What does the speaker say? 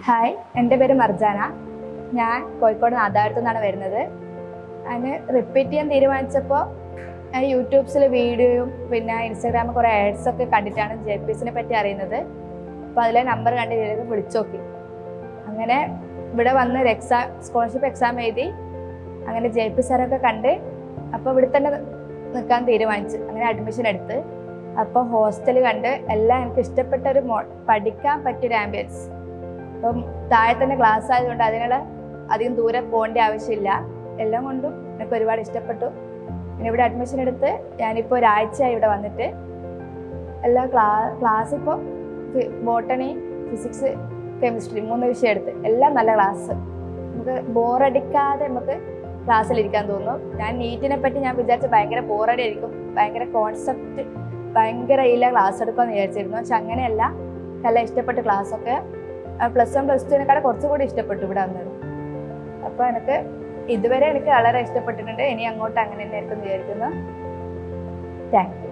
Hi, എൻ്റെ പേര് മർജാന. ഞാൻ കോഴിക്കോട് നാദാപുരത്തു നിന്നാണ് വരുന്നത്. അതിന് റിപ്പീറ്റ് ചെയ്യാൻ തീരുമാനിച്ചപ്പോൾ ഞാൻ യൂട്യൂബ്സിൽ വീഡിയോയും പിന്നെ ഇൻസ്റ്റാഗ്രാമിൽ കുറേ ആഡ്സൊക്കെ കണ്ടിട്ടാണ് JPSനെ പറ്റി അറിയുന്നത്. അപ്പോൾ അതിലെ നമ്പർ കണ്ട് ഇതിലേക്ക് വിളിച്ചു നോക്കി. അങ്ങനെ ഇവിടെ വന്ന് ഒരു സ്കോളർഷിപ്പ് എക്സാം എഴുതി. അങ്ങനെ JP സാറൊക്കെ കണ്ട് അപ്പോൾ ഇവിടെ തന്നെ നിൽക്കാൻ തീരുമാനിച്ചു. അങ്ങനെ അഡ്മിഷൻ എടുത്ത് അപ്പോൾ ഹോസ്റ്റൽ കണ്ട് എല്ലാം എനിക്ക് ഇഷ്ടപ്പെട്ട ഒരു പഠിക്കാൻ പറ്റിയൊരു ആംബിയൻസ്. അപ്പം താഴെ തന്നെ ക്ലാസ് ആയതുകൊണ്ട് അതിനുള്ള അധികം ദൂരെ പോകേണ്ട ആവശ്യമില്ല. എല്ലാം കൊണ്ടും എനിക്ക് ഒരുപാട് ഇഷ്ടപ്പെട്ടു. പിന്നെ ഇവിടെ അഡ്മിഷൻ എടുത്ത് ഞാനിപ്പോൾ ഒരാഴ്ചയായി ഇവിടെ വന്നിട്ട് എല്ലാ ക്ലാസ് ഇപ്പോൾ ബോട്ടണി, ഫിസിക്സ്, കെമിസ്ട്രി 3 വിഷയം എടുത്ത് എല്ലാം നല്ല ക്ലാസ്. നമുക്ക് ബോറടിക്കാതെ നമുക്ക് ക്ലാസ്സിലിരിക്കാൻ തോന്നും. ഞാൻ നീറ്റിനെ പറ്റി ഞാൻ വിചാരിച്ച ഭയങ്കര ബോറടി ആയിരിക്കും, ഭയങ്കര കോൺസെപ്റ്റ് ഭയങ്കര ഇല്ല ക്ലാസ് എടുക്കുമെന്ന് വിചാരിച്ചിരുന്നു. പക്ഷെ അങ്ങനെയല്ല, നല്ല ഇഷ്ടപ്പെട്ട ക്ലാസ്സൊക്കെ +1 +2 കുറച്ചുകൂടി ഇഷ്ടപ്പെട്ടു ഇവിടെ വന്നത്. അപ്പോൾ എനിക്ക് ഇതുവരെ വളരെ ഇഷ്ടപ്പെട്ടിട്ടുണ്ട്. ഇനി അങ്ങോട്ട് അങ്ങനെ തന്നെ ആയിരിക്കും വിചാരിക്കുന്നു. Thank you.